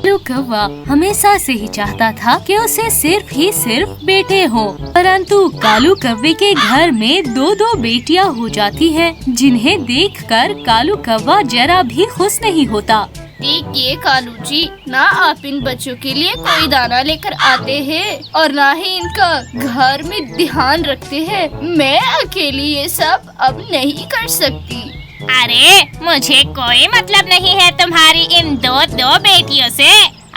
कालू कौवा हमेशा से ही चाहता था कि उसे सिर्फ ही सिर्फ बेटे हो, परंतु कालू कौवे के घर में दो दो बेटियां हो जाती है, जिन्हें देखकर कालू कौवा जरा भी खुश नहीं होता। देखिए कालू जी, ना आप इन बच्चों के लिए कोई दाना लेकर आते हैं और ना ही इनका घर में ध्यान रखते हैं। मैं अकेली ये सब अब नहीं कर सकती। अरे मुझे कोई मतलब नहीं है तुम्हारी इन दो बेटियों से।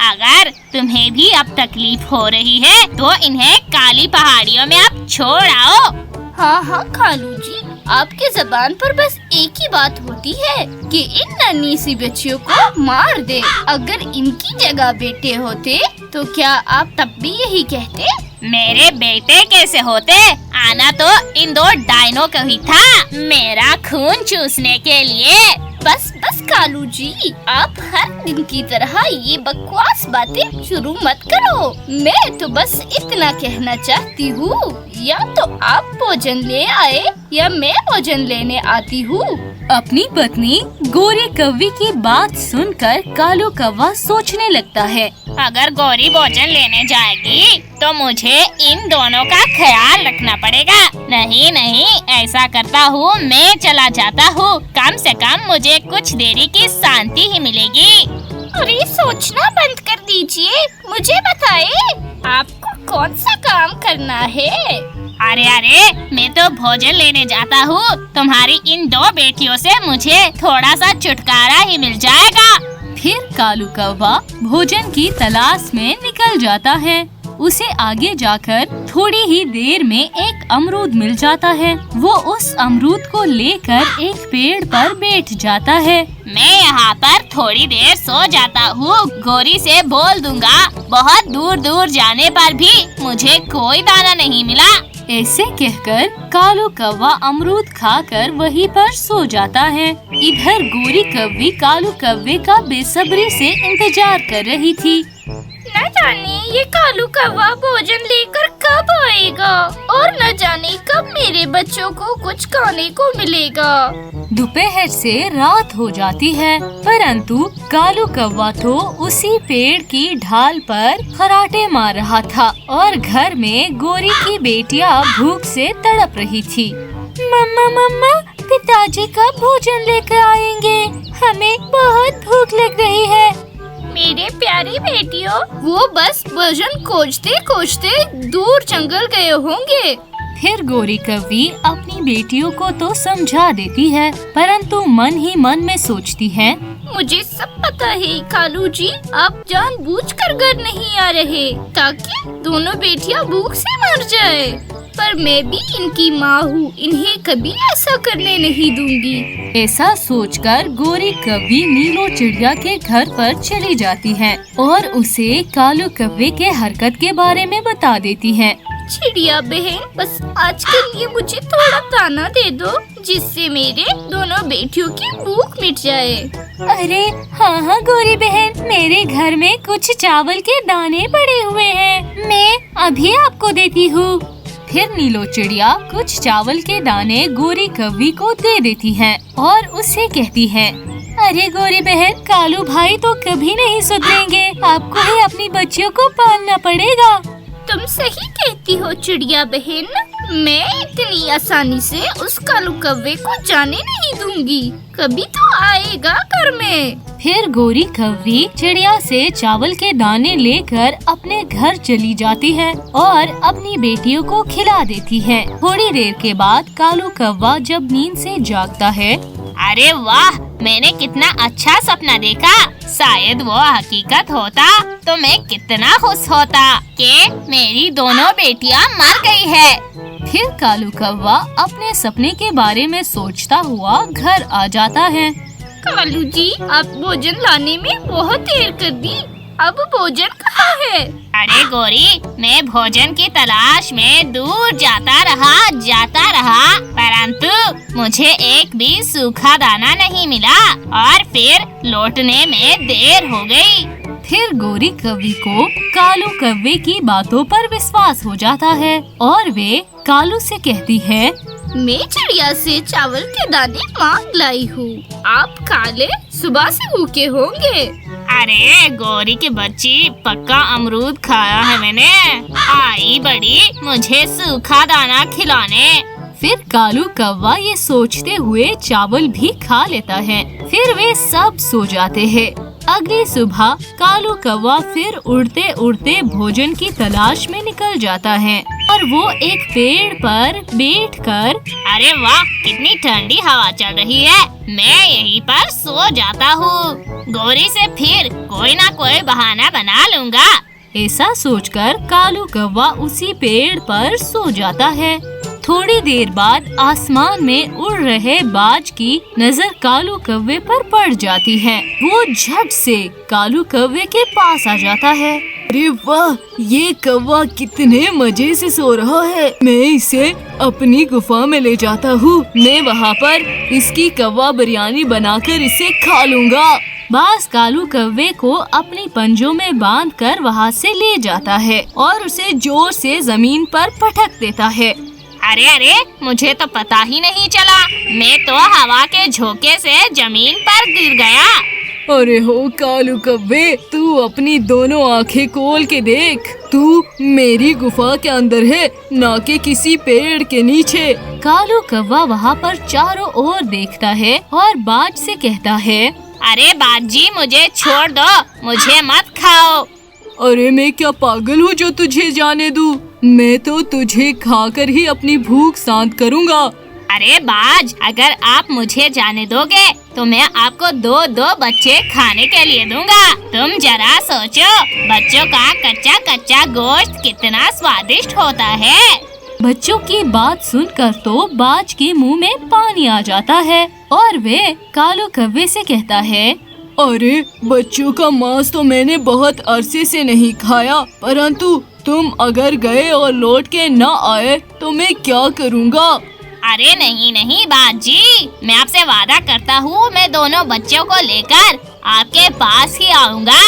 अगर तुम्हें भी अब तकलीफ हो रही है तो इन्हें काली पहाड़ियों में अब छोड़ आओ। हाँ हाँ कालू जी, आपके जबान पर बस एक ही बात होती है कि इन नन्ही सी बच्चियों को मार दे। अगर इनकी जगह बेटे होते तो क्या आप तब भी यही कहते? मेरे बेटे कैसे होते? आना तो इन दो डायनो का ही था, मेरा खून चूसने के लिए। बस बस कालू जी, आप हर दिन की तरह ये बकवास बातें शुरू मत करो। मैं तो बस इतना कहना चाहती हूँ, या तो आप भोजन ले आए या मैं भोजन लेने आती हूँ। अपनी पत्नी गोरी कौवे की बात सुनकर कालू कौवा सोचने लगता है। अगर गौरी भोजन लेने जाएगी तो मुझे इन दोनों का ख्याल रखना पड़ेगा। नहीं नहीं, ऐसा करता हूँ, मैं चला जाता हूँ। कम से कम मुझे कुछ देरी की शांति ही मिलेगी। अरे सोचना बंद कर दीजिए, मुझे बताइए आपको कौन सा काम करना है? अरे मैं तो भोजन लेने जाता हूँ। तुम्हारी इन दो बेटियों से मुझे थोड़ा सा छुटकारा ही मिल जाएगा। फिर कालू कौवा भोजन की तलाश में निकल जाता है। उसे आगे जाकर थोड़ी ही देर में एक अमरूद मिल जाता है। वो उस अमरूद को लेकर एक पेड़ पर बैठ जाता है। मैं यहाँ पर थोड़ी देर सो जाता हूँ, गौरी से बोल दूंगा। बहुत दूर दूर जाने पर भी मुझे कोई दाना नहीं मिला। ऐसे कहकर कालू कौवा अमरूद खाकर वहीं पर सो जाता है। इधर गोरी कौवी कालू कौवे का बेसब्री से इंतजार कर रही थी। न जाने ये कालू कौवा भोजन लेकर कब आएगा और न जाने कब मेरे बच्चों को कुछ खाने को मिलेगा। दोपहर से रात हो जाती है, परंतु कालू कौवा तो उसी पेड़ की ढाल पर खराटे मार रहा था और घर में गोरी की बेटियां भूख से तड़प रही थी। मम्मा, पिताजी कब भोजन लेकर आएंगे? हमें बहुत भूख लग रही है। मेरे प्यारी बेटियों, वो बस भोजन खोजते दूर जंगल गए होंगे। फिर गोरी कौवी अपनी बेटियों को तो समझा देती है, परंतु मन ही मन में सोचती है, मुझे सब पता है कालू जी, आप जानबूझकर घर नहीं आ रहे ताकि दोनों बेटियां भूख से मर जाए। पर मैं भी इनकी माँ हूँ, इन्हें कभी ऐसा करने नहीं दूंगी। ऐसा सोचकर गोरी कौवी नीलो चिड़िया के घर पर चली जाती है और उसे कालू कौवे के हरकत के बारे में बता देती है। चिड़िया बहन, बस आज के लिए मुझे थोड़ा दाना दे दो, जिससे मेरे दोनों बेटियों की भूख मिट जाए। अरे हाँ गोरी बहन, मेरे घर में कुछ चावल के दाने पड़े हुए हैं, मैं अभी आपको देती हूँ। फिर नीलो चिड़िया कुछ चावल के दाने गोरी कौवी को दे देती है और उससे कहती है, अरे गोरी बहन, कालू भाई तो कभी नहीं सुधरेंगे, आपको ही अपनी बच्चियों को पालना पड़ेगा। तुम सही कहती हो चिड़िया बहन, मैं इतनी आसानी से उस कालू कौवे को जाने नहीं दूंगी, कभी तो आएगा घर में। फिर गोरी कौवी चिड़िया से चावल के दाने लेकर अपने घर चली जाती है और अपनी बेटियों को खिला देती है। थोड़ी देर के बाद कालू कौवा जब नींद से जागता है, अरे वाह, मैंने कितना अच्छा सपना देखा। शायद वो हकीकत होता तो मैं कितना खुश होता कि मेरी दोनों बेटियां मर गई है। फिर कालू कौवा अपने सपने के बारे में सोचता हुआ घर आ जाता है। कालू जी, आप भोजन लाने में बहुत देर कर दी, अब भोजन कहाँ है? अरे गोरी, मैं भोजन की तलाश में दूर जाता रहा, परंतु मुझे एक भी सूखा दाना नहीं मिला और फिर लौटने में देर हो गई। फिर गोरी कौवी को कालू कौवे की बातों पर विश्वास हो जाता है और वे कालू से कहती है, मैं चिड़िया से चावल के दाने मांग लाई हूँ, आप खा ले, सुबह से भूखे होंगे। अरे गौरी की बच्ची, पक्का अमरूद खाया है मैंने। आई बड़ी मुझे सूखा दाना खिलाने। फिर कालू कौवा ये सोचते हुए चावल भी खा लेता है। फिर वे सब सो जाते हैं। अगली सुबह कालू कौवा फिर उड़ते उड़ते भोजन की तलाश में निकल जाता है और वो एक पेड़ पर बैठकर, अरे वाह, कितनी ठंडी हवा चल रही है, मैं यहीं पर सो जाता हूँ। गौरी से फिर कोई ना कोई बहाना बना लूँगा। ऐसा सोचकर कालू कौवा उसी पेड़ पर सो जाता है। थोड़ी देर बाद आसमान में उड़ रहे बाज की नजर कालू कौवे पर पड़ जाती है। वो झट से कालू कौवे के पास आ जाता है। अरे वाह, ये कौवा कितने मजे से सो रहा है। मैं इसे अपनी गुफा में ले जाता हूँ। मैं वहाँ पर इसकी कौवा बिरयानी बनाकर इसे खा लूँगा। बाज कालू कौवे को अपनी पंजों में बांधकर वहाँ से ले जाता है और उसे जोर से जमीन पर पटक देता है। अरे अरे, मुझे तो पता ही नहीं चला, मैं तो हवा के झोंके से जमीन पर गिर गया। अरे हो कालू कौवे, तू अपनी दोनों आंखें खोल के देख। तू मेरी गुफा के अंदर है, ना कि किसी पेड़ के नीचे। कालू कौवा वहाँ पर चारों ओर देखता है और बाज से कहता है, अरे बाजी, मुझे छोड़ दो, मुझे मत खाओ। अरे मैं क्या पागल हूँ जो तुझे जाने दूँ? मैं तो तुझे खाकर ही अपनी भूख शांत करूँगा। अरे बाज, अगर आप मुझे जाने दोगे तो मैं आपको दो बच्चे खाने के लिए दूंगा। तुम जरा सोचो, बच्चों का कच्चा कच्चा गोश्त कितना स्वादिष्ट होता है। बच्चों की बात सुनकर तो बाज के मुंह में पानी आ जाता है और वे कालू कौवे से कहता है, अरे बच्चों का मांस तो मैंने बहुत अरसे से नहीं खाया, परंतु तुम अगर गए और लौट के न आए तो मैं क्या करूँगा? अरे नहीं नहीं बाजी, मैं आपसे वादा करता हूँ, मैं दोनों बच्चों को लेकर आपके पास ही आऊँगा।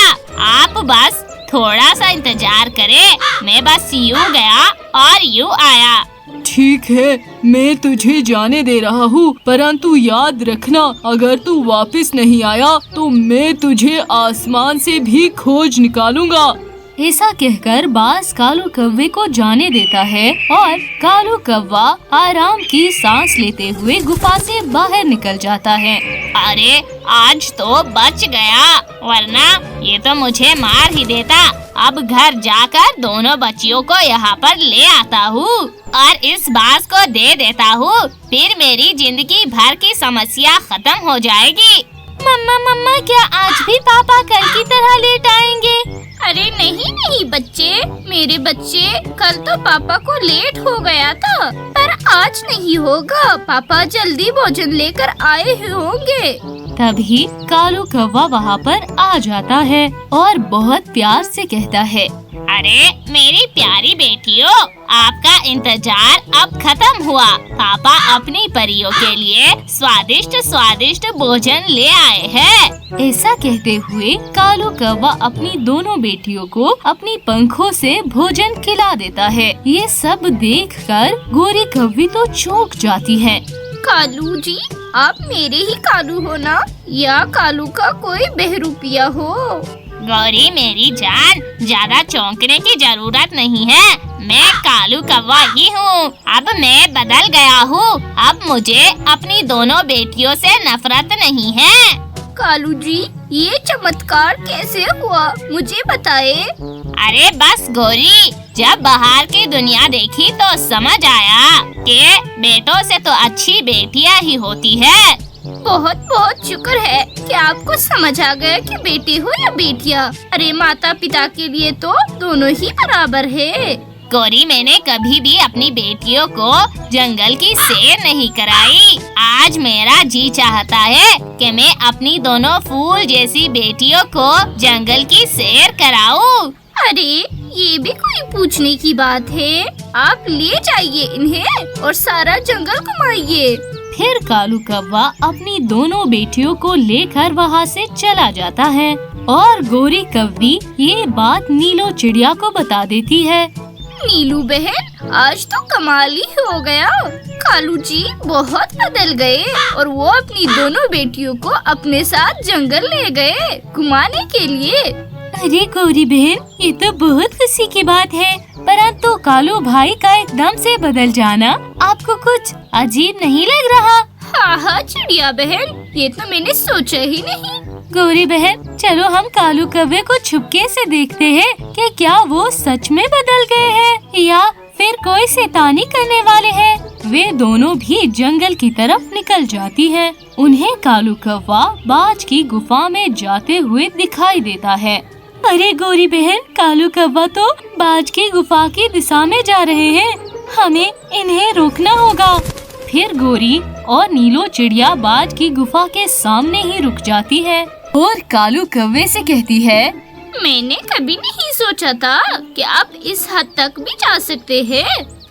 आप बस थोड़ा सा इंतजार करें, मैं बस यूँ गया और यूँ आया। ठीक है, मैं तुझे जाने दे रहा हूँ, परंतु याद रखना, अगर तू वापस नहीं आया तो मैं तुझे आसमान से भी खोज निकालूंगा। ऐसा कहकर बाज कालू कौवे को जाने देता है और कालू कौवा आराम की सांस लेते हुए गुफा से बाहर निकल जाता है। अरे आज तो बच गया, वरना ये तो मुझे मार ही देता। अब घर जाकर दोनों बच्चियों को यहाँ पर ले आता हूँ और इस बाज को दे देता हूँ, फिर मेरी जिंदगी भर की समस्या खत्म हो जाएगी। मम्मा, क्या आज भी पापा कल की तरह लेट आएंगे? अरे नहीं बच्चे, मेरे बच्चे, कल तो पापा को लेट हो गया था, पर आज नहीं होगा। पापा जल्दी भोजन लेकर आए होंगे। तभी कालू कौवा वहाँ पर आ जाता है और बहुत प्यार से कहता है, अरे मेरी प्यारी बेटियों, आपका इंतजार अब खत्म हुआ। पापा अपनी परियों के लिए स्वादिष्ट स्वादिष्ट भोजन ले आए हैं। ऐसा कहते हुए कालू कौवा अपनी दोनों बेटियों को अपनी पंखों से भोजन खिला देता है। ये सब देखकर गोरी कौवी तो चौंक जाती है। कालू जी, आप मेरे ही कालू हो ना, या कालू का कोई बहरूपिया हो? गौरी मेरी जान, ज्यादा चौंकने की जरूरत नहीं है, मैं कालू कौवा ही हूँ। अब मैं बदल गया हूँ, अब मुझे अपनी दोनों बेटियों से नफरत नहीं है। कालू जी, ये चमत्कार कैसे हुआ, मुझे बताए। अरे बस गौरी, जब बाहर की दुनिया देखी तो समझ आया कि बेटों से तो अच्छी बेटियाँ ही होती है। बहुत बहुत शुक्र है कि आपको समझ आ गया कि बेटी हो या बेटियाँ। अरे माता पिता के लिए तो दोनों ही बराबर है। गौरी, मैंने कभी भी अपनी बेटियों को जंगल की सैर नहीं कराई। आज मेरा जी चाहता है कि मैं अपनी दोनों फूल जैसी बेटियों को जंगल की सैर कराऊं। अरे ये भी कोई पूछने की बात है? आप ले जाइए इन्हें और सारा जंगल घुमाइए। फिर कालू कौवा अपनी दोनों बेटियों को लेकर वहाँ से चला जाता है और गोरी कौवी ये बात नीलो चिड़िया को बता देती है। नीलू बहन, आज तो कमाल ही हो गया। कालू जी बहुत बदल गए और वो अपनी दोनों बेटियों को अपने साथ जंगल ले गए घुमाने के लिए। अरे गौरी बहन, ये तो बहुत खुशी की बात है, परंतु कालू भाई का एकदम से बदल जाना आपको कुछ अजीब नहीं लग रहा? हाँ हाँ चिड़िया बहन, ये तो मैंने सोचा ही नहीं। गौरी बहन, चलो हम कालू कौवे को छुपके से देखते हैं कि क्या वो सच में बदल गए हैं या फिर कोई शैतानी करने वाले हैं। वे दोनों भी जंगल की तरफ निकल जाती है। उन्हें कालू कौवा बाज की गुफा में जाते हुए दिखाई देता है। अरे गौरी बहन, कालू कौवा तो बाज की गुफा की दिशा में जा रहे हैं, हमें इन्हें रोकना होगा। फिर गौरी और नीलो चिड़िया बाज की गुफा के सामने ही रुक जाती है और कालू कौवे से कहती है, मैंने कभी नहीं सोचा था कि आप इस हद तक भी जा सकते हैं।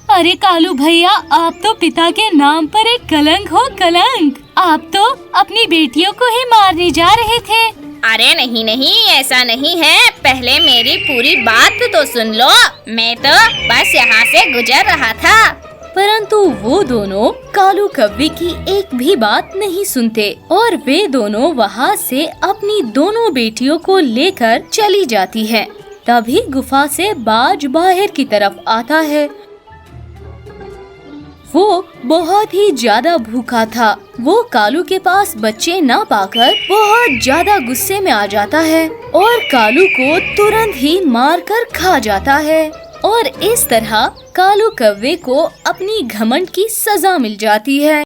अरे कालू भैया, आप तो पिता के नाम पर एक कलंक हो, कलंक। आप तो अपनी बेटियों को ही मारने जा रहे थे। अरे नहीं नहीं, ऐसा नहीं है, पहले मेरी पूरी बात तो सुन लो। मैं तो बस यहाँ से गुजर रहा था। परंतु वो दोनों कालू कौवे की एक भी बात नहीं सुनते और वे दोनों वहाँ से अपनी दोनों बेटियों को लेकर चली जाती है। तभी गुफा से बाज बाहर की तरफ आता है। वो बहुत ही ज्यादा भूखा था। वो कालू के पास बच्चे न पाकर बहुत ज्यादा गुस्से में आ जाता है और कालू को तुरंत ही मारकर खा जाता है। और इस तरह कालू कौवे को अपनी घमंड की सजा मिल जाती है।